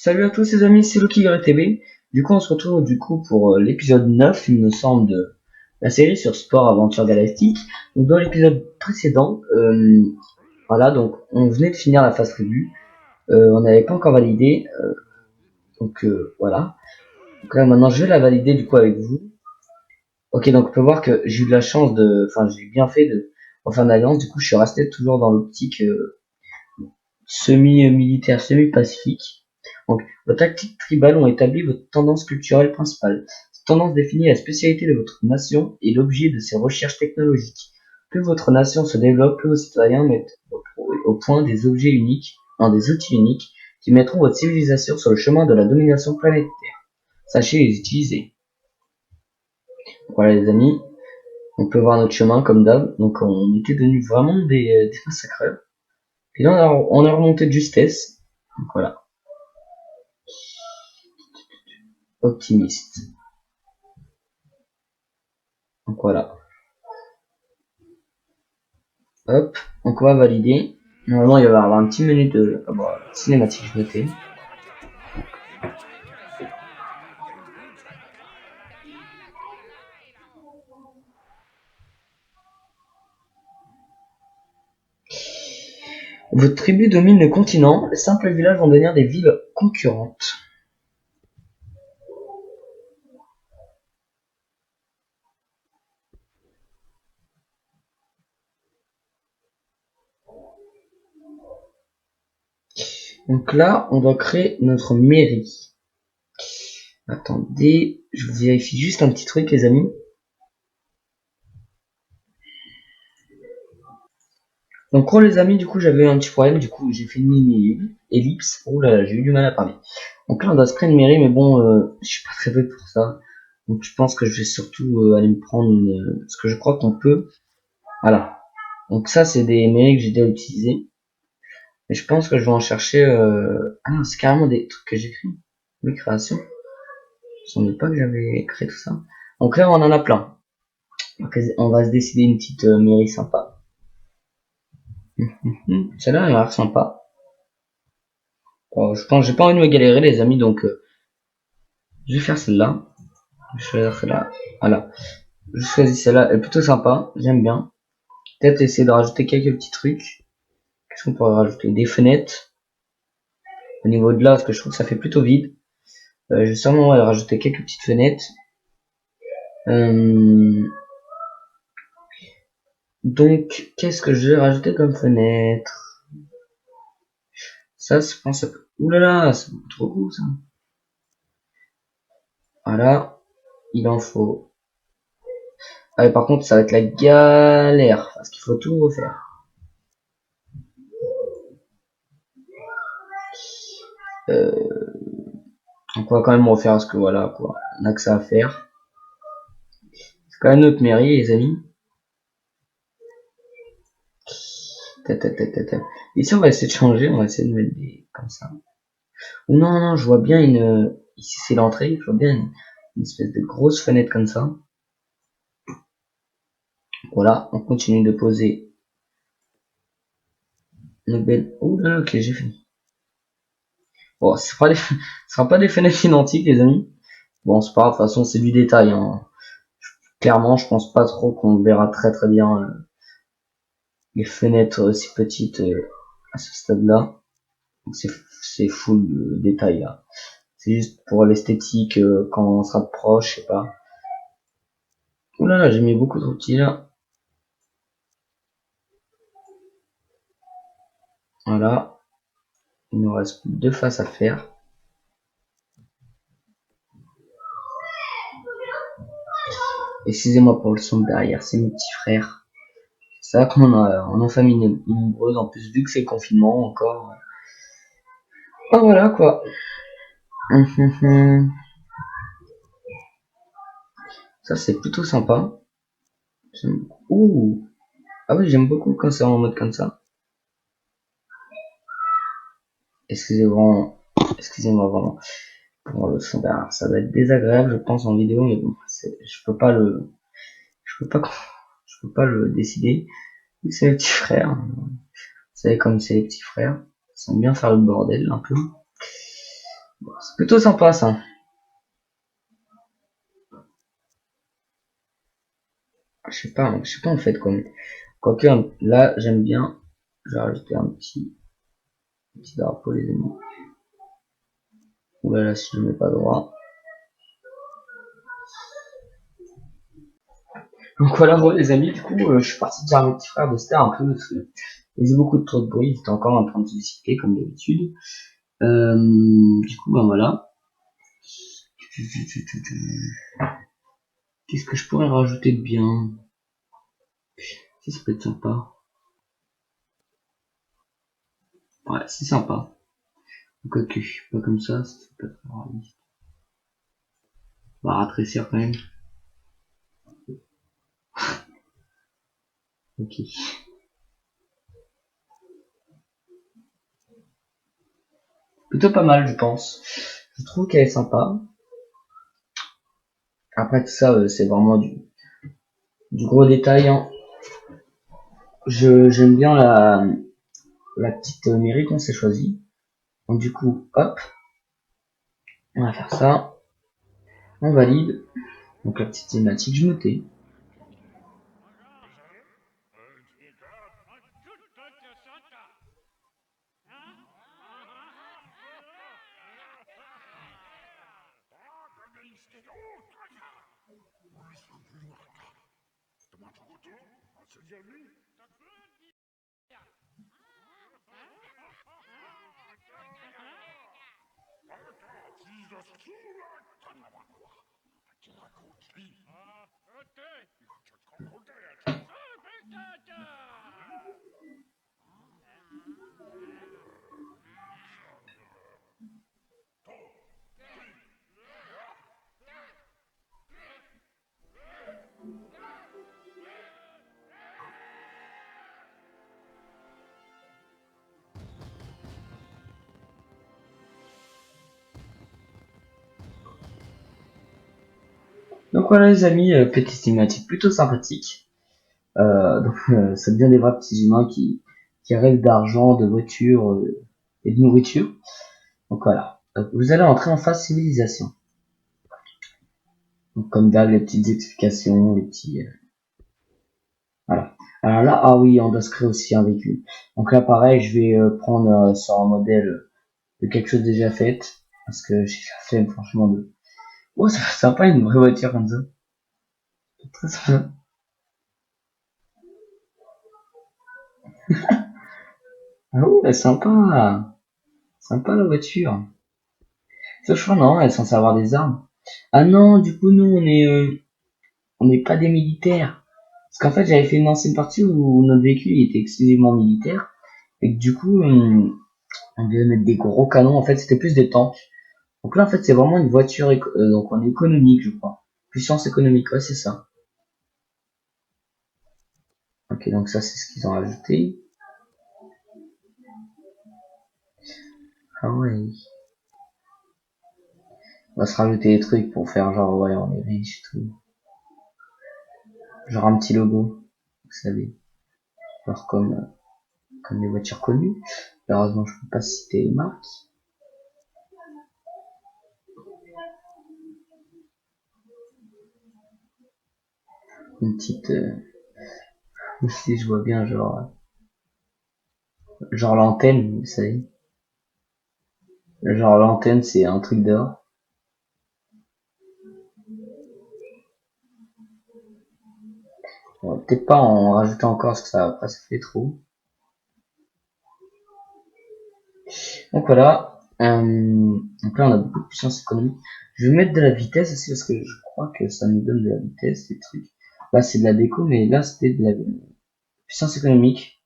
Salut à tous les amis, c'est LokiGreTV. Du coup, on se retrouve pour l'épisode 9, il me semble, de la série sur Sport Aventure Galactique. Donc, dans l'épisode précédent, voilà, donc on venait de finir la phase revue. On n'avait pas encore validé, voilà. Donc là, maintenant, je vais la valider du coup avec vous. Ok, donc on peut voir que j'ai eu de la chance j'ai bien fait de refaire une alliance. Du coup, je suis resté toujours dans l'optique semi-militaire, semi-pacifique. Donc, vos tactiques tribales ont établi votre tendance culturelle principale. Cette tendance définit la spécialité de votre nation et l'objet de ses recherches technologiques. Plus votre nation se développe, plus vos citoyens mettent au point des objets uniques, des outils uniques, qui mettront votre civilisation sur le chemin de la domination planétaire. Sachez les utiliser. Voilà les amis, on peut voir notre chemin comme d'hab. Donc on était devenus vraiment des massacreurs. Et là on a remonté de justesse. Donc voilà. Optimiste. Donc voilà. Hop, donc on va valider. Normalement il va y avoir un petit menu de cinématique, je notais. Votre tribu domine le continent, les simples villages vont devenir des villes concurrentes. Donc là, on doit créer notre mairie. Attendez, je vous vérifie juste un petit truc les amis. Donc pour les amis, du coup j'avais un petit problème, du coup j'ai fait une mini ellipse. Oh là là, j'ai eu du mal à parler. Donc là on doit se créer une mairie, mais bon, je suis pas très doué pour ça. Donc je pense que je vais surtout aller me prendre une... Parce que je crois qu'on peut... Voilà. Donc ça c'est des mairies que j'ai déjà utilisées. Mais je pense que je vais en chercher... Ah non, c'est carrément des trucs que j'ai créés. Mes créations. Je ne savais pas que j'avais créé tout ça. Donc là on en a plein. Donc, on va se décider une petite mairie sympa. Celle-là elle a l'air sympa. Bon, je pense que j'ai pas envie de me galérer les amis, donc je vais faire celle-là. Je vais choisir celle-là. Voilà. Je choisis celle-là. Elle est plutôt sympa. J'aime bien. Peut-être essayer de rajouter quelques petits trucs. Qu'est-ce qu'on pourrait rajouter? Des fenêtres. Au niveau de là, parce que je trouve que ça fait plutôt vide. Je vais sûrement rajouter quelques petites fenêtres. Donc, qu'est-ce que je vais rajouter comme fenêtre? Ça, je pense que ça peut... Ouh là là, c'est beaucoup trop gros ça. Voilà. Il en faut. Ah, par contre, ça va être la galère. Parce qu'il faut tout refaire. Donc on va quand même refaire parce que voilà quoi. On a que ça à faire. C'est quand même notre mairie les amis. Ici on va essayer de changer, on va essayer de mettre des comme ça. Ou non, non, je vois bien une... Ici c'est l'entrée, je vois bien une espèce de grosse fenêtre comme ça. Voilà, on continue de poser une belle... Oh là là, ok j'ai fini. Bon, ce sera pas des fenêtres identiques les amis. Bon c'est pas grave, de toute façon c'est du détail. Hein. Clairement je pense pas trop qu'on verra très très bien les fenêtres si petites à ce stade là. C'est full de détails là. C'est juste pour l'esthétique quand on se rapproche, je sais pas. Ouh là là, j'ai mis beaucoup d'outils là. Voilà. Il nous reste plus deux faces à faire. Excusez-moi pour le son derrière, c'est mes petits frères. C'est vrai qu'on a en famille nombreuse, en plus vu que c'est le confinement encore. Ah voilà quoi. Ça c'est plutôt sympa. Ouh. Ah oui, j'aime beaucoup quand c'est en mode comme ça. Excusez-moi, excusez-moi vraiment. Pour le son derrière, ça va être désagréable, je pense en vidéo, mais bon, je peux pas le, je peux pas le décider. C'est les petits frères. Vous savez comme c'est les petits frères. Ils aiment bien faire le bordel un peu. Bon, c'est plutôt sympa ça. Je sais pas en fait quoi. Quoique là j'aime bien. Je vais rajouter petit drapeau les amis. Voilà si je ne mets pas droit. Donc voilà bon les amis, du coup je suis parti dire à mes petits frères de se taire un peu parce que ils faisaient beaucoup de trop de bruit, ils étaient encore en train de se discuter comme d'habitude. Du coup ben voilà. Qu'est-ce que je pourrais rajouter de bien? Ça peut être sympa. Ouais, c'est sympa. Quoique, pas comme ça fait pas très réaliste. On va rétrécir quand même. Ok. Plutôt pas mal, je pense. Je trouve qu'elle est sympa. Après tout ça, c'est vraiment du gros détail. Hein. J'aime bien la petite mairie qu'on s'est choisie. Donc du coup, hop, on va faire ça. On valide. Donc la petite thématique, je notais. Donc voilà les amis, petite thématique plutôt sympathique. Ça devient des vrais petits humains qui rêvent d'argent, de voitures et de nourriture. Donc voilà. Vous allez entrer en phase civilisation. Donc comme d'hab, les petites explications, les petits... voilà. Alors là, ah oui, on doit se créer aussi un véhicule. Donc là, pareil, je vais prendre sur un modèle de quelque chose déjà fait. Parce que j'ai la flemme, franchement, de... Oh, c'est sympa, une vraie voiture comme ça. C'est très sympa. Ah oui, elle est sympa. Sympa la voiture. Sauf que non, elle est censée avoir des armes. Ah non, du coup, nous, on n'est pas des militaires. Parce qu'en fait, j'avais fait une ancienne partie où notre véhicule il était exclusivement militaire. Et que du coup, on devait mettre des gros canons. En fait, c'était plus des tanks. Donc là, en fait, c'est vraiment une voiture, donc on est économique, je crois. Puissance économique, ouais, c'est ça. Ok, donc ça, c'est ce qu'ils ont ajouté. Ah ouais. On va se rajouter des trucs pour faire genre, ouais, on est riche et tout. Genre un petit logo, vous savez. Genre comme les voitures connues. Malheureusement, je peux pas citer les marques. Une petite, si je vois bien, genre l'antenne, vous savez. Genre l'antenne, c'est un truc d'or. On va peut-être pas en rajouter encore parce que ça fait trop. Donc voilà. Donc là, on a beaucoup de puissance économique. Je vais mettre de la vitesse aussi parce que je crois que ça nous donne de la vitesse, ces trucs. Là, c'est de la déco, mais là, c'était de la puissance économique.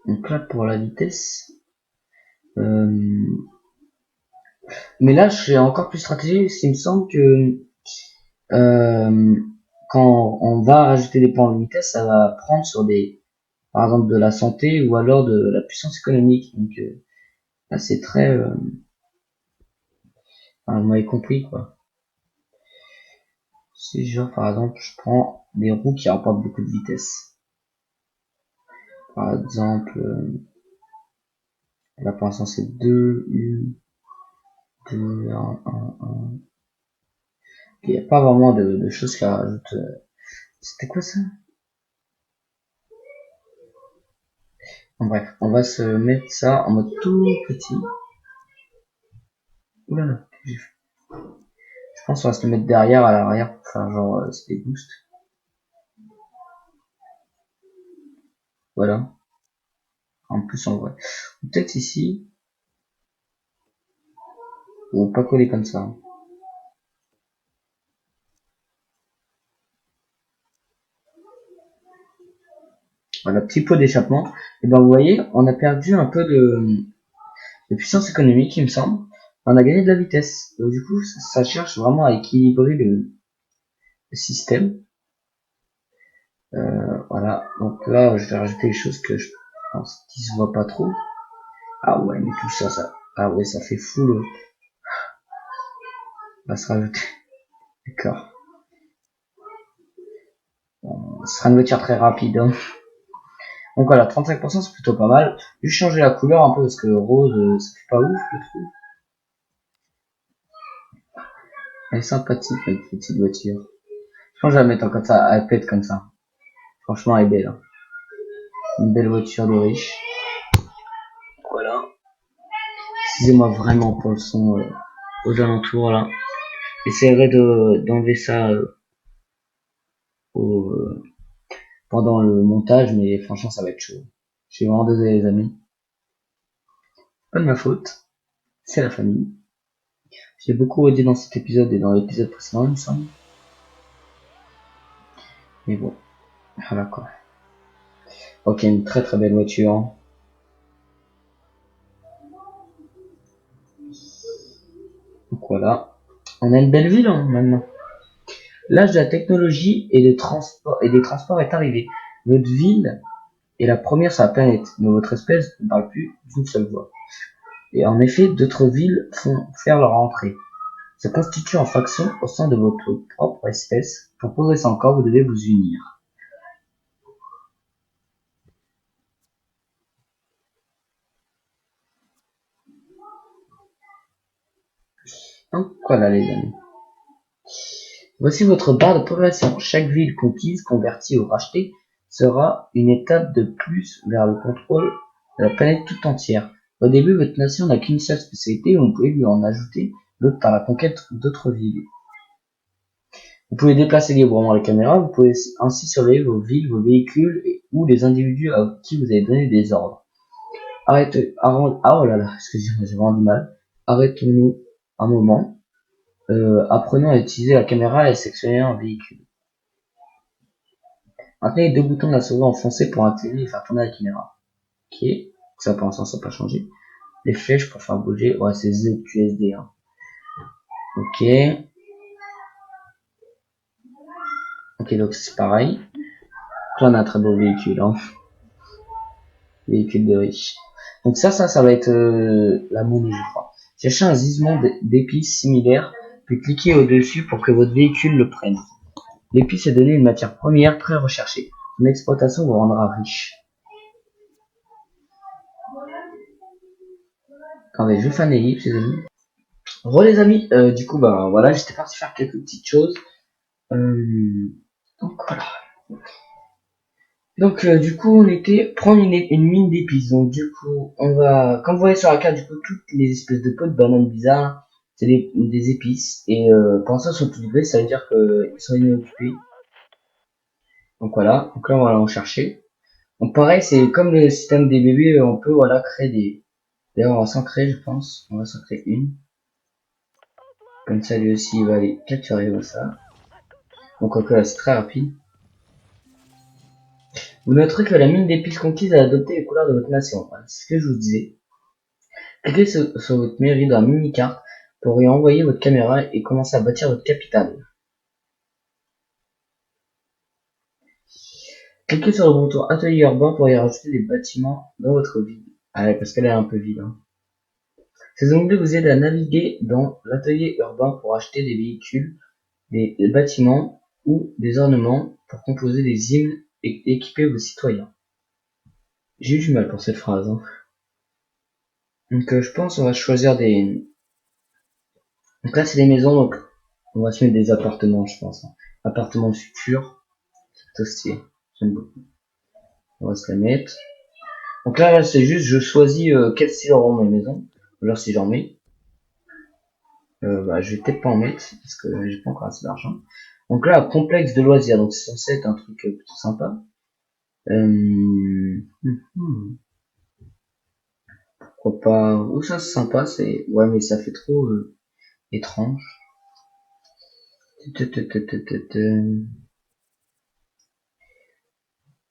Donc là, pour la vitesse. Euh, mais là, je suis encore plus stratégique. Il me semble que euh, quand on va rajouter des points de vitesse, ça va prendre sur par exemple, de la santé ou alors de la puissance économique. Donc là, c'est très, enfin, vous m'avez compris quoi. Si genre par exemple, je prends des roues qui rapportent beaucoup de vitesse. Par exemple, là pour l'instant c'est 2, 1, 2, 1, 1, 1. Il n'y a pas vraiment de choses qui rajoutent. C'était quoi ça? En bref, on va se mettre ça en mode tout petit. Oulala, je pense qu'on va se le mettre derrière, à l'arrière, pour faire genre c'est des boosts. Voilà. En plus, en vrai. Peut-être ici. Ou pas coller comme ça. Voilà, petit pot d'échappement. Et ben vous voyez, on a perdu un peu de puissance économique, il me semble. On a gagné de la vitesse. Donc du coup, ça cherche vraiment à équilibrer le système. Voilà. Donc là, je vais rajouter des choses que je pense qui se voient pas trop. Ah ouais, mais tout ça, ah ouais, ça fait fou le. On va se rajouter. D'accord. Bon, ce sera une voiture très rapide. Hein. Donc voilà, 35% c'est plutôt pas mal. Juste changer la couleur un peu parce que rose, ça fait pas ouf, je trouve. Elle est sympathique, cette petite voiture. Je pense que je vais la mettre comme ça, elle pète comme ça. Franchement, elle est belle. Hein. Une belle voiture de riche. Voilà. Excusez-moi vraiment pour le son aux alentours là. J'essaierai d'enlever ça au, pendant le montage, mais franchement, ça va être chaud. Je suis vraiment désolé, les amis. Pas de ma faute. C'est la famille. J'ai beaucoup redit dans cet épisode et dans l'épisode précédent, il me semble. Mais bon, voilà quoi. Ok, une très très belle voiture. Donc voilà. On a une belle ville hein, maintenant. L'âge de la technologie et des transports est arrivé. Votre ville est la première sur la planète, mais votre espèce ne parle plus d'une seule voix. Et en effet, d'autres villes font faire leur entrée. Se constituent en faction au sein de votre propre espèce. Pour progresser encore, vous devez vous unir. Donc voilà les amis. Voici votre barre de progression. Chaque ville conquise, convertie ou rachetée sera une étape de plus vers le contrôle de la planète tout entière. Au début, votre nation n'a qu'une seule spécialité et vous pouvez lui en ajouter d'autres par la conquête d'autres villes. Vous pouvez déplacer librement la caméra, vous pouvez ainsi surveiller vos villes, vos véhicules ou les individus à qui vous avez donné des ordres. Oh là là, excusez-moi, j'ai vraiment du mal. Arrêtons-nous un moment. Apprenons à utiliser la caméra et à sélectionner un véhicule. Maintenez les deux boutons de la souris enfoncés pour incliner et faire tourner la caméra. Ok, ça pour l'instant ça n'a pas changé. Les flèches pour faire bouger, ouais c'est ZQSD. Hein. Ok. Ok donc c'est pareil. Là on a un très beau véhicule. Hein. Véhicule de riche. Donc ça va être la monnaie je crois. Cherchez un gisement d'épices similaires, puis cliquez au-dessus pour que votre véhicule le prenne. L'épice est donnée une matière première très recherchée. Son exploitation vous rendra riche. Attendez, je fais un ellipse les amis. Re les amis, du coup bah voilà, j'étais parti faire quelques petites choses. Donc voilà. Donc du coup on était prendre une mine d'épices. Donc du coup on va, comme vous voyez sur la carte, du coup toutes les espèces de pots de bananes bizarres, c'est des épices. Et pour l'instant ils sont tous livrés, ça veut dire qu'ils sont inoccupés. Donc voilà, donc là on va en chercher. Donc pareil, c'est comme le système des bébés, on peut voilà créer des. D'ailleurs on va s'en créer je pense. On va s'en créer une. Comme ça lui aussi il va aller capturer ça. Donc là c'est très rapide. Vous noterez que la mine d'épices conquise a adopté les couleurs de votre nation. Voilà, c'est ce que je vous disais. Cliquez sur votre mairie dans la mini-carte pour y envoyer votre caméra et commencer à bâtir votre capitale. Cliquez sur le bouton atelier urbain pour y rajouter des bâtiments dans votre ville. Ah ouais, parce qu'elle est un peu vide. Hein. Ces onglets vous aident à naviguer dans l'atelier urbain pour acheter des véhicules, des bâtiments ou des ornements pour composer des hymnes et équiper vos citoyens. J'ai eu du mal pour cette phrase. Hein. Donc je pense on va choisir des... Donc là c'est des maisons, donc on va se mettre des appartements je pense. Hein. Appartements de futur, c'est plutôt stylé. J'aime beaucoup. On va se la mettre. Donc là c'est juste je choisis quel style auront mes maisons. Genre si j'en mets. Bah, je vais peut-être pas en mettre parce que j'ai pas encore assez d'argent. Donc là, complexe de loisirs, donc c'est censé être un truc plutôt sympa. Pourquoi pas. Oh, ça c'est sympa, c'est. Ouais, mais ça fait trop étrange.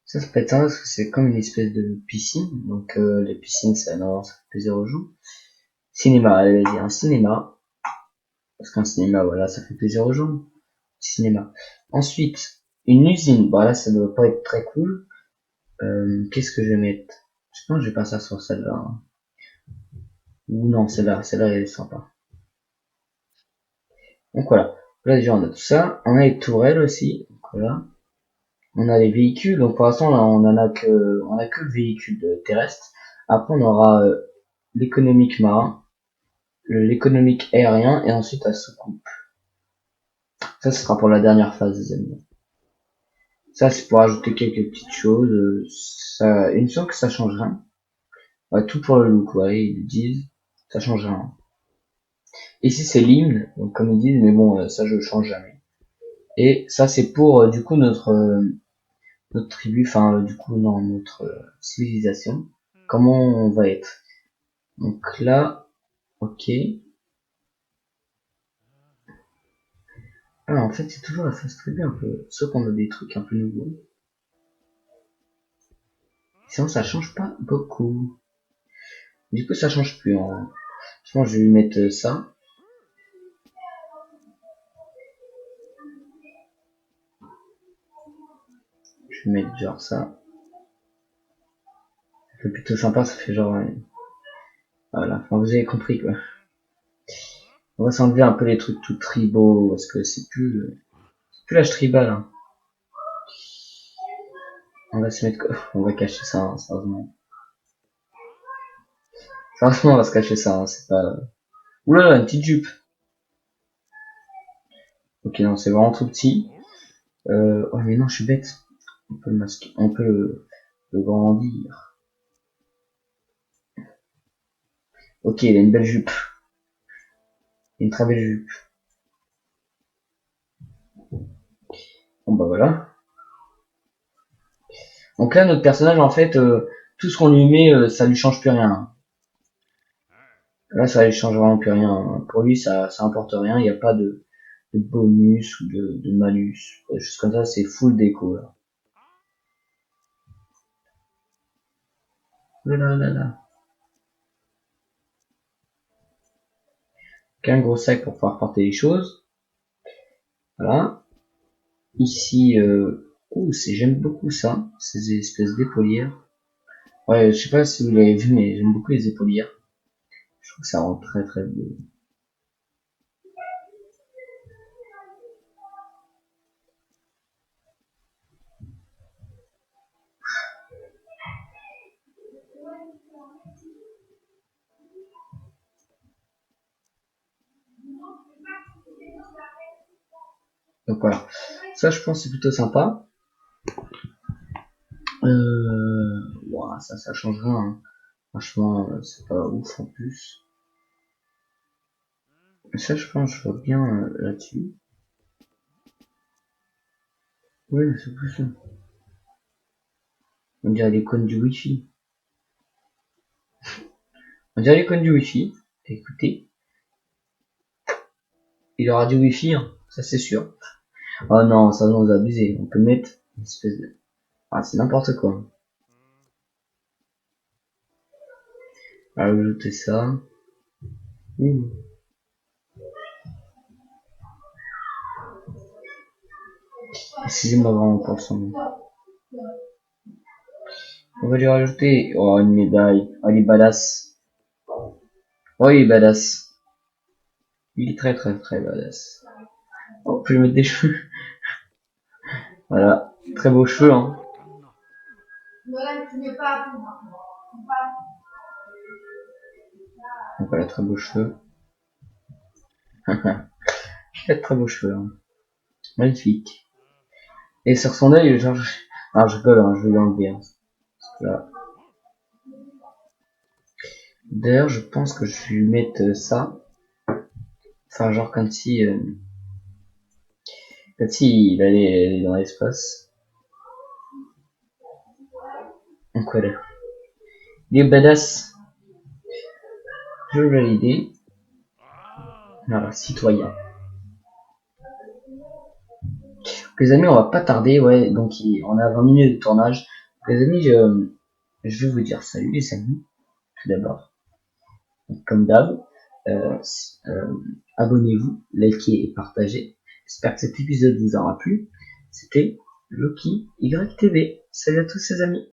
Ça peut être ça parce que c'est comme une espèce de piscine. Donc les piscines, ça, non, ça fait plaisir aux gens. Cinéma, allez, vas-y, un cinéma. Parce qu'un cinéma, voilà, ça fait plaisir aux gens. Cinéma. Ensuite, une usine. Bah là, ça doit pas être très cool. Qu'est-ce que je vais mettre? Je pense que je vais passer sur celle-là. Hein. Ou non, celle-là elle est sympa. Donc voilà. Là déjà on a tout ça. On a les tourelles aussi. Donc voilà. On a les véhicules. Donc pour l'instant là on a que le véhicule terrestre. Après on aura l'économique marin, l'économique aérien et ensuite la soucoupe. Ça ce sera pour la dernière phase des amis. Ça c'est pour ajouter quelques petites choses. Ça, une fois que ça change rien. Ouais, tout pour le look, ouais, ils disent. Ça change rien. Ici c'est l'hymne, donc comme ils disent, mais bon, ça je change jamais. Et ça c'est pour du coup notre tribu, enfin du coup non, notre civilisation. Comment on va être. Donc là, ok. Ah en fait c'est toujours la phase tribu un peu, sauf qu'on a des trucs un peu nouveaux. Sinon ça change pas beaucoup. Du coup ça change plus. Hein. Je pense que je vais lui mettre ça. Je vais mettre genre ça. Ça fait plutôt sympa, ça fait genre... voilà, enfin vous avez compris quoi. On va s'enlever un peu les trucs tout tribaux, parce que c'est plus l'âge tribal. Hein. On va se mettre, on va cacher ça, hein, sérieusement. Sérieusement, on va se cacher ça, hein, c'est pas... Oula, une petite jupe. Ok, non, c'est vraiment trop petit. Oh, mais non, je suis bête. On peut le masquer, on peut le grandir. Ok, il a une belle jupe. Une très belle jupe. Bon, bah voilà. Donc là, notre personnage, en fait, tout ce qu'on lui met, ça lui change plus rien. Là, ça lui change vraiment plus rien. Pour lui, ça importe rien. Il n'y a pas de bonus ou de malus. Des choses comme ça, c'est full déco. Là. Là, là, là. Qu'un gros sac pour pouvoir porter les choses. Voilà. Ici, j'aime beaucoup ça. Ces espèces d'épaulières. Ouais, je sais pas si vous l'avez vu, mais j'aime beaucoup les épaulières. Je trouve que ça rend très très beau. Donc voilà. Ça, je pense, c'est plutôt sympa. Wow, ça change rien. Hein. Franchement, c'est pas ouf en plus. Ça, je pense, je vois bien là-dessus. Oui, c'est plus ça. On dirait l'icône du Wi-Fi. On dirait l'icône du Wi-Fi. Écoutez, il aura du Wi-Fi, hein. Ça c'est sûr. Oh non, ça nous a abusé. On peut mettre une espèce de... Ah, c'est n'importe quoi. Ajouter ça. Ouh. Excusez-moi vraiment pour son nom. On va lui rajouter... Oh, une médaille. Oh, il est badass. Oh, il est badass. Il est très très très badass. Oh, on peut lui mettre des cheveux. Voilà. Très beaux cheveux, hein. Donc elle a très beaux cheveux. Elle a très beaux cheveux, hein. Magnifique. Et sur son œil, genre, alors je rigole, hein, je vais l'enlever, hein. Là. D'ailleurs, je pense que je vais lui mettre ça. Enfin, genre comme si il allait dans l'espace. Donc voilà. Il est badass. Je vais valider. Voilà, citoyen. Les amis, on va pas tarder, ouais, donc on a 20 minutes de tournage. Les amis, je vais vous dire salut les amis, tout d'abord. Comme d'hab, euh, euh, abonnez-vous, likez et partagez. J'espère que cet épisode vous aura plu. C'était Loki YTV. Salut à tous les amis.